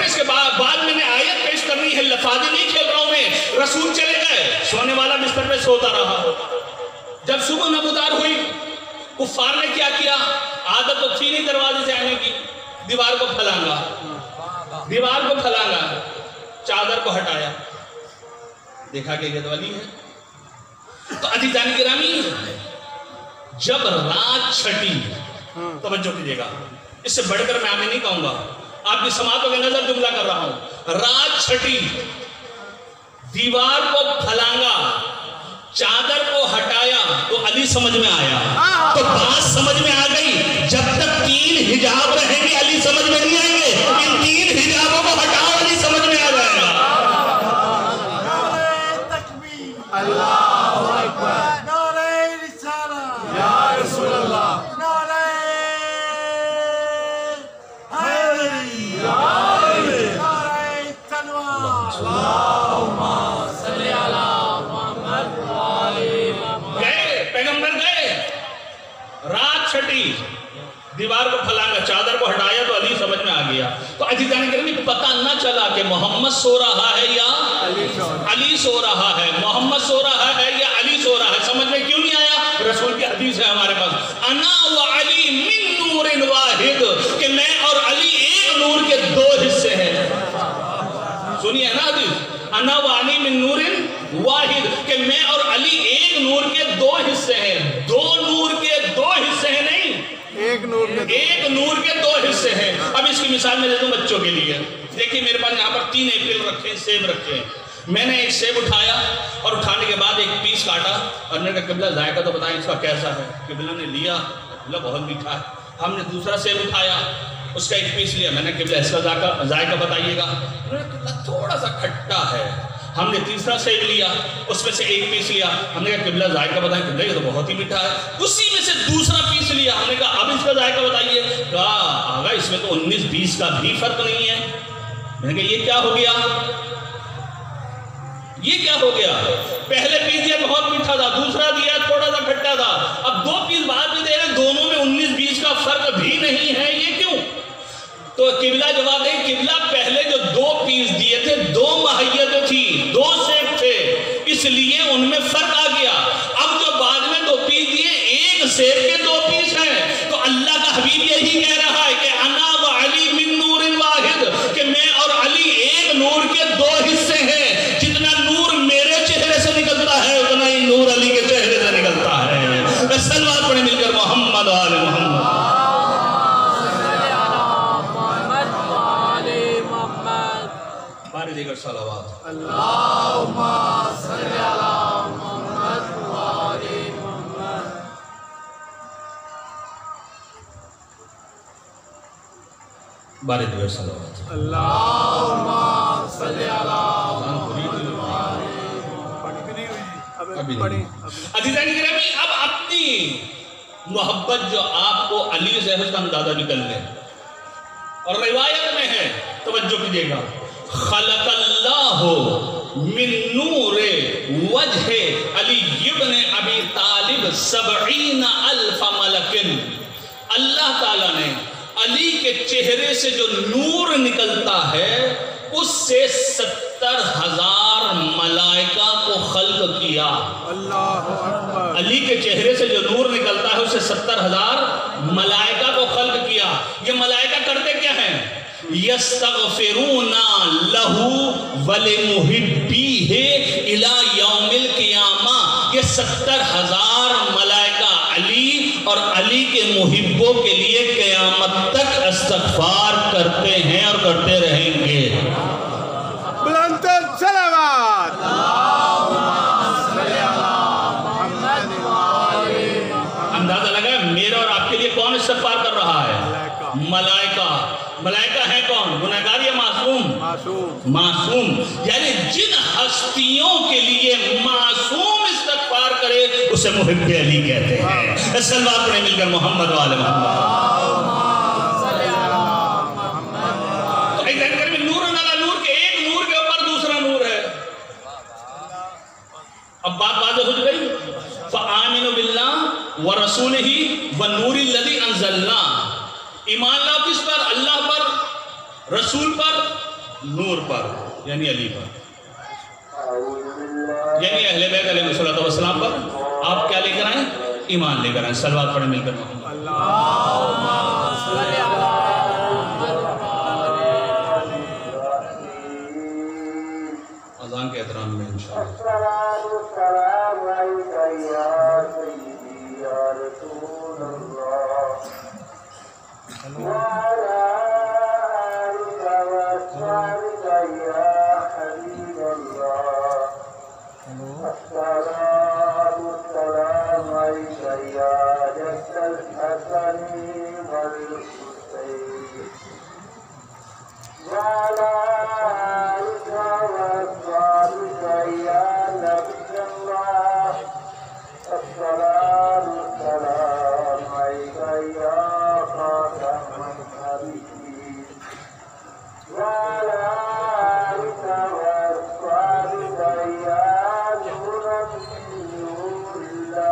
اس کے بعد میں نے آیت پیش کرنی ہے، لفاظیں نہیں کھیل رہا ہوں میں. رسول چلے گئے، سونے والا بستر پہ سوتا رہا. جب صبح نمودار ہوئی، کفار نے کیا کیا؟ عادت تو تھی نہیں دروازے سے آنے کی، دیوار کو پھلانگا. دیوار کو پھلانگا، چادر کو ہٹایا، دیکھا کہ یہ ولی ہے. تو عزیزان گرامی، جب رات چھٹی، توجہ کیجئے گا، اس سے بڑھ کر میں آگے نہیں کہوں گا، آپ کی سماعتوں کے نظر جملہ کر رہا ہوں. رات چھٹی، دیوار کو پھلانگا، چادر کو ہٹایا تو علی سمجھ میں آیا. تو بات سمجھ میں آ گئی. جب تک 3 حجاب رہیں گے علی سمجھ میں نہیں آئیں گے. ان 3 حجابوں کو ہٹاؤ، علی سمجھ میں آ جائے گا. اللہ اکبر. نعرہ رسالہ یا رسول اللہ. نعرہ حیدری یا علی. نعرہ تنویر. اللہم صلی علی محمد وآلِ محمد. گئے پیغمبر گئے، رات چھٹی، دیوار کو پھلانگا، چادر کو ہٹایا تو علی سمجھ میں آ گیا. تو عزیزان گرامی، پتہ نہ چلا کہ محمد سو رہا ہے یا علی سو رہا ہے. محمد سو رہا ہے یا علی سو رہا ہے. سمجھ میں کیوں نہیں آیا؟ رسول کی حدیث ہے ہمارے پاس، انا و علی من نور واحد، کہ میں اور علی ایک نور کے 2 حصے ہیں. سنیے نا حدیث، انا و علی من نور واحد، کہ میں اور علی ایک نور کے 2 حصے ہیں. 2 نور کے 2 حصے ہیں، نہیں ایک نور کے 2 حصے ہیں. اب اس کی مثال میں دے دوں بچوں کے لیے. دیکھیں میرے پاس یہاں پر 3 ایپل رکھے ہیں، سیب رکھے ہیں. میں نے ایک سیب اٹھایا اور اٹھانے کے بعد ایک پیس کاٹا اور میں نے کہا قبلہ ذائقہ تو بتائیں اس کا کیسا ہے. قبلہ نے لیا، قبلہ بہت میٹھا ہے. ہم نے دوسرا سیب اٹھایا، اس کا ایک پیس لیا. میں نے قبلہ اس کا ذائقہ بتائیے گا. انہوں نے قبلہ تھوڑا سا کھٹا ہے. ہم نے تیسرا سیب لیا، اس میں سے ایک پیس لیا، ہم نے کہا قبلہ ذائقہ بتائیں، قبلہ یہ تو بہت ہی میٹھا ہے، اسی میں سے دوسرا پیس لیا، ہم نے کہا اب اس کا ذائقہ بتائیے، کہا آقا اس میں تو 19-20 کا بھی فرق نہیں ہے۔ میں نے کہا یہ کیا ہو گیا؟ یہ کیا ہو گیا؟ پہلے پیس دیا بہت میٹھا تھا، دوسرا دیا تھوڑا سا کھٹا تھا، اب 2 پیس بعد میں دے رہے، دونوں میں 19-20 کا فرق بھی نہیں ہے، یہ کیوں؟ تو قبلہ جواب دے، قبلہ پہلے جو 2 پیس دیے تھے 2 ماہیتیں تھی، 2 سیب تھے، اس لیے ان میں فرق آ گیا۔ اب جو بعد میں 2 پیس دیے، ایک سیب کے 2 پیس ہیں، تو اللہ کا حبیب یہی کہہ رہا ہے کہ انا و علی من نور واحد، کہ میں اور علی ایک نور کے 2 حصے ہیں، جتنا نور میرے چہرے سے نکلتا ہے اتنا ہی نور علی کے چہرے سے نکلتا ہے۔ بس صلوات پڑھیں مل کر محمد و آل محمد۔ دیگر صلوات اللہم صلی علی محمد و آل محمد۔ بارے دیگر صلوات اللہم صلی علی عزیزان گرامی، اب اپنی محبت جو آپ کو علی سے ہے اس کا اندازہ بھی کر لیں، اور روایت میں ہے، توجہ کیجئے گا، خلق اللہ من نور وجہ علی ابن ابی طالب 70,000 ملکن، اللہ تعالیٰ نے علی کے چہرے سے جو نور نکلتا ہے اس سے 70,000 ملائکہ کو خلق کیا۔ اللہ اکبر۔ علی کے چہرے سے جو نور نکلتا ہے اس سے 70,000 ملائکہ کو خلق کیا۔ یہ ملائکہ کرتے کیا ہیں؟ یستغفرون لہو ولمحبیہ الی یوم القیامہ۔ یہ 70,000 ملائکہ علی اور علی کے محبوں کے لیے قیامت تک استغفار کرتے ہیں اور کرتے رہیں گے۔ بلند صلوات۔ اندازہ لگا میرا اور آپ کے لیے کون استغفار کر رہا ہے؟ ملائکہ۔ ملائکہ ہیں کون؟ گنہگار یا معصوم؟ معصوم، یعنی جن ہستیوں کے لیے معصوم استغفار کرے اسے محب علی کہتے ہیں۔ صلوات پڑھیں مل کر محمد و آل محمد۔ تو ایک ذہن کریں نور علی نور کے، ایک نور کے اوپر دوسرا نور ہے۔ اب بات واضح ہو گئی، فآمنوا باللہ ورسولہ والنور الذی انزلنا۔ ایمان لاؤ کس پر؟ اللہ پر، رسول پر، نور پر، یعنی علی پر، یعنی اہل بیت علیہ السلام پر آپ کیا لے کر آئیں؟ ایمان لے کر آئیں۔ صلوات پڑھیں مل کر محمد۔ اللہم صلی علی اذان کے احترام میں انشاءاللہ۔ السلام علیکم یا سیدی یا رسول اللہ وعلى آلك وأصحابك يا حبيب الله السلام عليك يا جد الحسن والحسين وعلى آلك وأصحابك يا نبي الله السلام عليك يا خاتم النبيين وعلى آلك وأصحابك يا نور من نور الله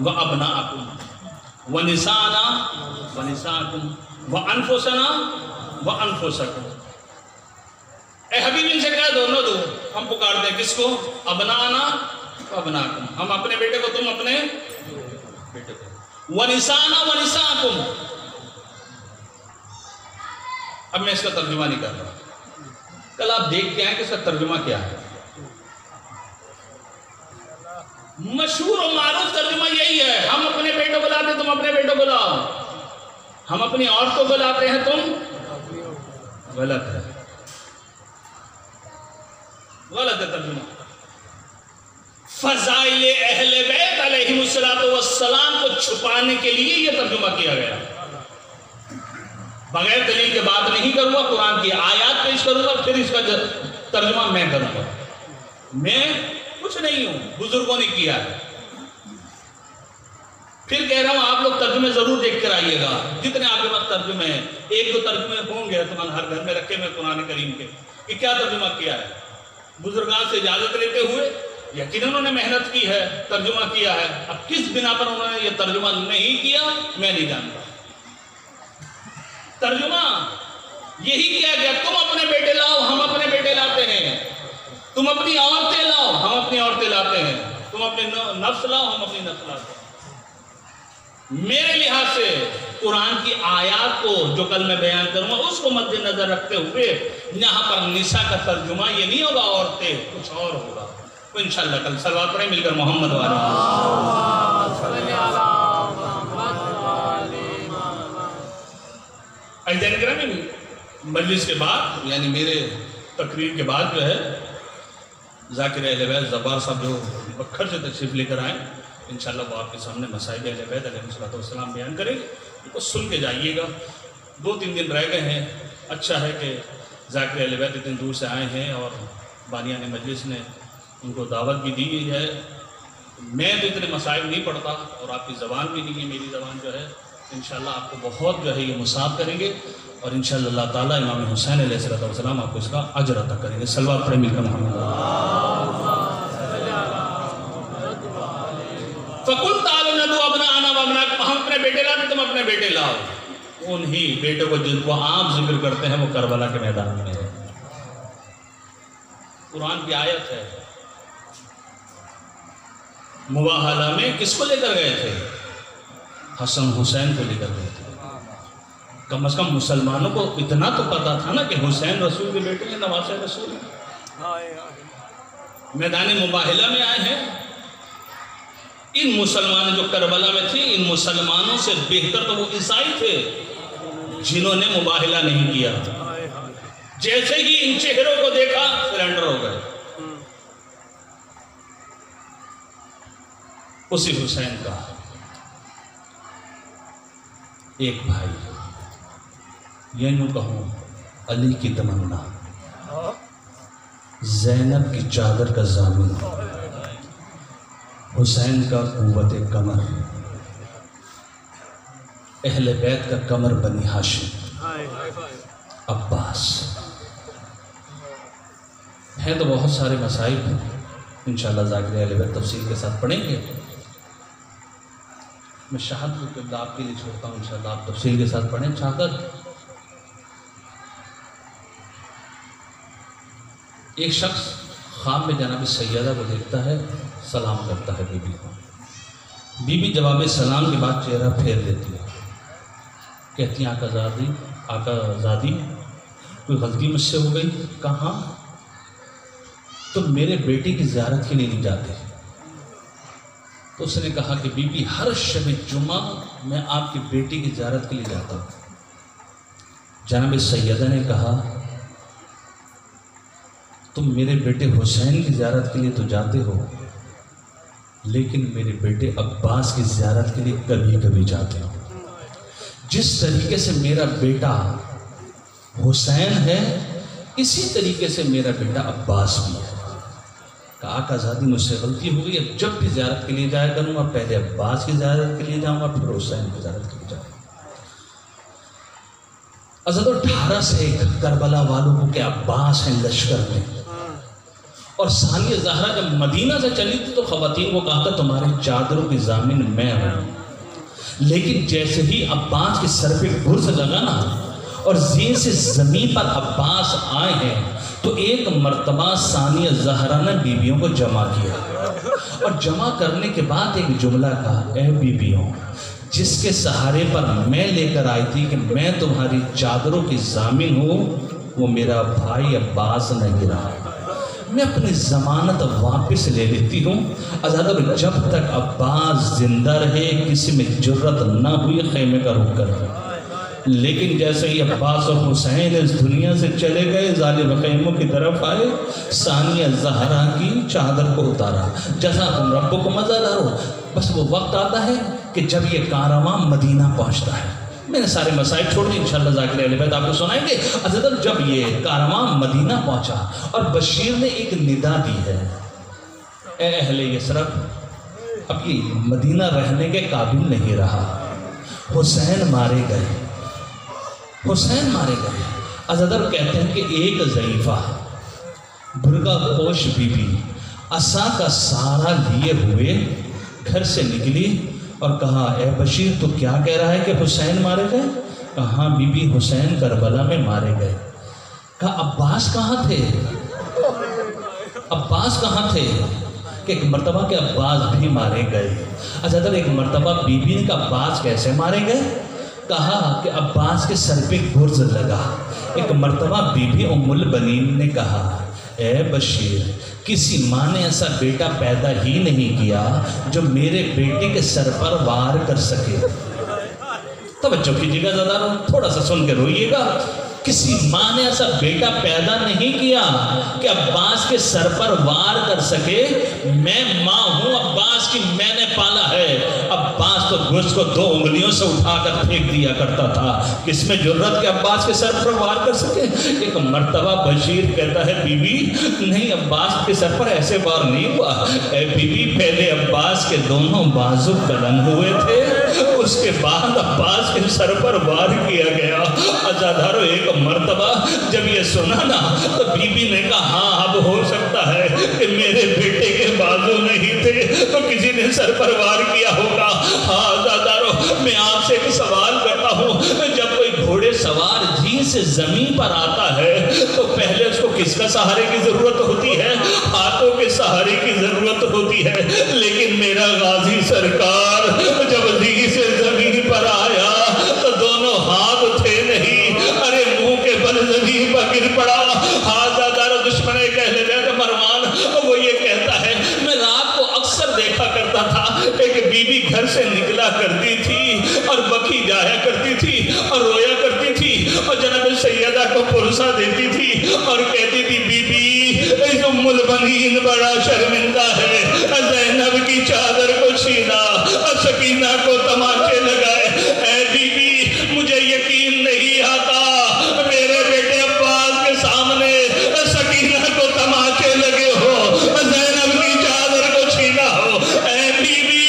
وابناءکم ونساءنا ونساءکم وانفسنا وانفسکم. اے حبیب ان سے کہہ دو نہ دو، ہم پکارتے ہیں کس کو؟ ابنانا وابناءکم، ہم اپنے بیٹے کو، تم اپنے بیٹے کو. ونساءنا ونساءکم. اب میں اس کا ترجمہ نہیں کر رہا، کل آپ دیکھ کے آئیں کہ اس کا ترجمہ کیا ہے. مشہور و معروف ترجمہ یہی ہے، ہم اپنے بیٹوں کو لاتے تم اپنے بیٹوں کو لاؤ، ہم اپنی عورتوں کو لاتے ہیں تم. غلط ہے، غلط ہے ترجمہ. فضائل اہل بیت علیہم السلام کو چھپانے کے لیے یہ ترجمہ کیا گیا. بغیر دلیل کے بات نہیں کروں گا، قرآن کی آیات پیش کروں گا، پھر اس کا ترجمہ میں کروں گا. میں کچھ نہیں ہوں، بزرگوں نے کیا ہے. پھر کہہ رہا ہوں آپ لوگ ترجمے ضرور دیکھ کر آئیے گا، جتنے آپ کے پاس ترجمے ہیں. ایک دو ترجمے ہوں گے تمہارے ہر گھر میں رکھے ہوئے قرآن کریم کے کہ کیا ترجمہ کیا ہے. بزرگان سے اجازت لیتے ہوئے یقیناً انہوں نے محنت کی ہے، ترجمہ کیا ہے. اب کس بنا پر انہوں نے یہ ترجمہ نہیں کیا میں نہیں جانتا. ترجمہ یہی کیا گیا، تم اپنے بیٹے لاؤ، ہم اپنے بیٹے لاتے ہیں. تم اپنی عورتیں لاؤ، ہم اپنی عورتیں لاتے ہیں. تم اپنے نفس لاؤ، ہم اپنی نفس لاتے ہیں. میرے لحاظ سے قرآن کی آیات کو جو کل میں بیان کروں گا اس کو مد نظر رکھتے ہوئے یہاں پر نساء کا ترجمہ یہ نہیں ہوگا عورتیں، کچھ اور ہوگا. تو انشاءاللہ کل صلوات پڑھیں مل کر محمد والے. عزیزان گرامی، مجلس کے بعد یعنی میرے تقریر کے بعد جو ہے ذاکر اہل بیت زبار صاحب جو بکھر سے تشریف لے کر آئیں، انشاءاللہ وہ آپ کے سامنے مسائل اہل بیت علیہ السلام بیان کریں. ان کو سن کے جائیے گا. 2-3 دن رہ گئے ہیں. اچھا ہے کہ ذاکر اہل بیت اتنی دور سے آئے ہیں اور بانیان مجلس نے ان کو دعوت بھی دی ہے. میں تو اتنے مسائل نہیں پڑھتا اور آپ کی زبان بھی نہیں ہے، میری زبان جو ہے. انشاءاللہ آپ کو بہت جو ہے یہ مصاب کریں گے اور انشاءاللہ اللہ تعالیٰ امام حسین علیہ السلام آپ کو اس کا اجر عطا کریں گے. صلوات پڑھیں مل کر محمد. فَقُلْ تَعَالَوْا نَدْعُوا أَبْنَاءَنَا وَأَبْنَاءَكُمْ. ہم اپنے بیٹے لاتے تم اپنے بیٹے لاؤ. انہی بیٹے کو جن کو آپ ذکر کرتے ہیں وہ کربلا کے میدان میں ہے. قرآن کی آیت ہے. مباہلہ میں کس کو لے کر گئے تھے؟ حسن حسین کو لے کر گئے تھے. کم از کم مسلمانوں کو اتنا تو پتا تھا نا کہ حسین رسول کے بیٹے ہیں، نواسہ رسول ہیں. میدان مباہلہ میں آئے ہیں. ان مسلمان جو کربلا میں تھے، ان مسلمانوں سے بہتر تو وہ عیسائی تھے جنہوں نے مباہلہ نہیں کیا. جیسے ہی ان چہروں کو دیکھا سرنڈر ہو گئے. اسی حسین کا ایک بھائی، یہ یوں کہوں علی کی تمنا، زینب کی چادر کا ضامن، حسین کا قوت کمر، اہل بیت کا کمر بنی ہاشم، عباس. ہیں تو بہت سارے مسائل ہیں. انشاءاللہ ذاکر اہل بیت تفصیل کے ساتھ پڑھیں گے. میں شہادت کو آپ کے لیے چھوڑتا ہوں، انشاءاللہ آپ تفصیل کے ساتھ پڑھیں. شہادت ایک شخص خواب میں جناب سیدہ کو دیکھتا ہے، سلام کرتا ہے بی بی کو. بی بی جواب سلام کے بعد چہرہ پھیر لیتی ہے. کہتی ہیں آقا زادی کوئی غلطی مجھ سے ہو گئی؟ کہاں؟ تم میرے بیٹے کی زیارت کے لیے نہیں جاتے؟ تو اس نے کہا کہ بی بی ہر شب جمعہ میں آپ کی بیٹی کی زیارت کے لیے جاتا ہوں. جناب سیدہ نے کہا تم میرے بیٹے حسین کی زیارت کے لیے تو جاتے ہو، لیکن میرے بیٹے عباس کی زیارت کے لیے کبھی کبھی جاتے ہو. جس طریقے سے میرا بیٹا حسین ہے اسی طریقے سے میرا بیٹا عباس بھی ہے. کہا آقا زادی مجھ سے غلطی ہو گئی، اب جب بھی زیارت کے لیے جایا کروں گا پہلے عباس کی زیارت کے لیے جاؤں گا پھر حسین کی زیارت کے لیے جاؤں گا. حضرت 18 سے کربلا والوں کو کہ عباس ہیں لشکر میں اور ثانیہ زہرا جب مدینہ سے چلی تھی تو خواتین کو کہا تھا تمہاری چادروں کی ضامن میں ہوں، لیکن جیسے ہی عباس کے سر پہ گرز لگا نا اور زین سے زمین پر عباس آئے ہیں تو ایک مرتبہ ثانیہ زہرا نے بیویوں کو جمع کیا اور جمع کرنے کے بعد ایک جملہ کہا، اے بیویوں، جس کے سہارے پر میں لے کر آئی تھی کہ میں تمہاری چادروں کی ضامن ہوں، وہ میرا بھائی عباس نہیں رہا، میں اپنی ضمانت واپس لے لیتی ہوں۔ اگر جب تک عباس زندہ رہے کسی میں جرت نہ ہوئی خیمے کا رخ کرنا، لیکن جیسے ہی عباس اور حسین اس دنیا سے چلے گئے ظالم خیموں کی طرف آئے، ثانیہ زہرا کی چادر کو اتارا، جیسا تم رب کو مزہ دارو۔ بس وہ وقت آتا ہے کہ جب یہ کارواں مدینہ پہنچتا ہے، میں نے سارے مسائل چھوڑ دی، انشاءاللہ ذاکر اہل بیت آپ کو سنائیں گے۔ حضرت جب یہ کارواں مدینہ پہنچا اور بشیر نے ایک ندا دی ہے، اے اہل یثرب، اب یہ مدینہ رہنے کے قابل نہیں رہا، حسین مارے گئے، حسین مارے گئے۔ حضرت کہتے ہیں کہ ایک ضعیفہ برگا پوش بی بی عصا کا سہارا لیے ہوئے گھر سے نکلی اور کہا، اے بشیر تو کیا کہہ رہا ہے کہ حسین مارے گئے؟ کہا ہاں بی بی، حسین کربلا میں مارے گئے۔ کہا عباس کہاں تھے؟ عباس کہاں تھے؟ کہ ایک مرتبہ کہ عباس بھی مارے گئے۔ حضرت ایک مرتبہ بی بی نے کہا عباس کیسے مارے گئے؟ کہا کہ عباس کے سر پہ گرز لگا۔ ایک مرتبہ بی بی ام البنین نے کہا، اے بشیر، کسی ماں نے ایسا بیٹا پیدا ہی نہیں کیا جو میرے بیٹے کے سر پر وار کر سکے۔ توجہ کیجیے گا زیادہ، تھوڑا سا سن کے روئیے گا۔ کسی ماں نے ایسا بیٹا پیدا نہیں کیا کہ عباس کے سر پر وار کر سکے۔ میں ماں ہوں عباس کی، میں نے پالا ہے۔ عباس تو گرز کو 2 انگلیوں سے اٹھا کر پھینک دیا کرتا تھا، کس میں جرت کہ عباس کے سر پر وار کر سکے؟ ایک مرتبہ بشیر کہتا ہے بی بی نہیں، عباس کے سر پر ایسے وار نہیں ہوا۔ اے بی بی، پہلے عباس کے دونوں بازو قلم ہوئے تھے، اس کے بعد عباس کے سر پر وار کیا گیا۔ عزادارو ایک مرتبہ جب یہ سنا نا تو بی بی نے کہا ہاں اب ہو سکتا ہے کہ میرے بیٹے کے بازو نہیں تھے تو کسی نے سر پر وار کیا ہوگا۔ ہاں عزادارو، میں آپ سے ایک سوال کرتا ہوں، جب کوئی گھوڑے سوار جھیل سے زمین پر آتا ہے تو پہلے اس کو کس کا سہارے کی ضرورت ہوتی ہے؟ ہاتھوں کے سہارے کی ضرورت ہوتی ہے، لیکن میرا غازی سرکار جب جھیل سے زمین پر آیا تو دونوں ہاتھ تھے نہیں، ارے منہ کے بل زمین پر گر پڑا۔ ہازادار دشمن اہل بیت مروان وہ یہ کہتا ہے، میں رات کو اکثر دیکھا کرتا تھا ایک بی بی گھر سے نکلا کرتی تھی اور بکی جایا کرتی تھی اور رویا کرتی تھی اور جناب سیدہ کو پرسا دیتی تھی اور کہتی تھی بی بی ام البنین بڑا شرمندہ ہے، زینب کی چادر کو چھینا اور سکینہ کو تماچے لگائے۔ اے بی بی، مجھے یقین نہیں آتا میرے بیٹے عباس کے سامنے سکینہ کو تماچے لگے ہو، زینب کی چادر کو چھینا ہو۔ اے بی بی،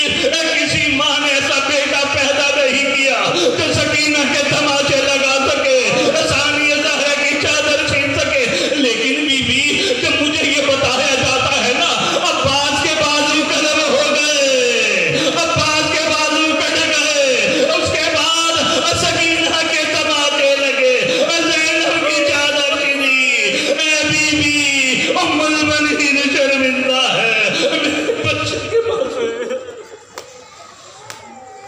کسی ماں نے ایسا بیٹا پیدا نہیں کیا جو سکینہ کے تماچے لگا سکے، ثانیہ زہرا کی چادر چھین سکے۔ لیکن بی بی، جب مجھے یہ بتایا جاتا ہے نا عباس کے بازو قلم ہو گئے، عباس کے بازو کٹ گئے، اس کے بعد سکینہ کے تماچے لگے، زینب کی چادر چھینی۔ اے بی بی، ام البنین شرمندہ ہے میرے بچے کے بازو۔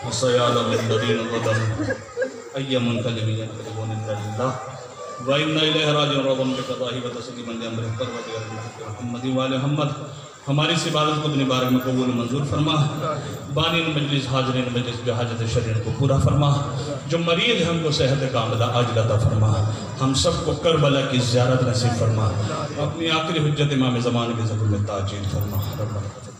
وَسَيَعْلَمُ الَّذِينَ ظَلَمُوا أَيَّ مُنْقَلِبٍ يَنقَلِبُونَ إِلَى اللَّهِ وَإِنَّا إِلَيْهِ رَاجِعُونَ رَبُّنَا بِقَضَائِهِ وَتَسْلِيمًا لِأَمْرِهِ قَرَّةً محمد وآل محمد۔ ہماری اس عبادت کو اپنی بارگاہ میں قبول منظور فرما، بانین مجلس حاضرین مجلس بحاجت شرعین کو پورا فرما، جو مریض ہم کو صحت کاملہ عاجلہ عطا فرما، ہم سب کو کربلا کی زیارت نصیب فرما، اپنی آخری حجت امام زمان کے ذکر میں تاجیل فرما۔ ربنا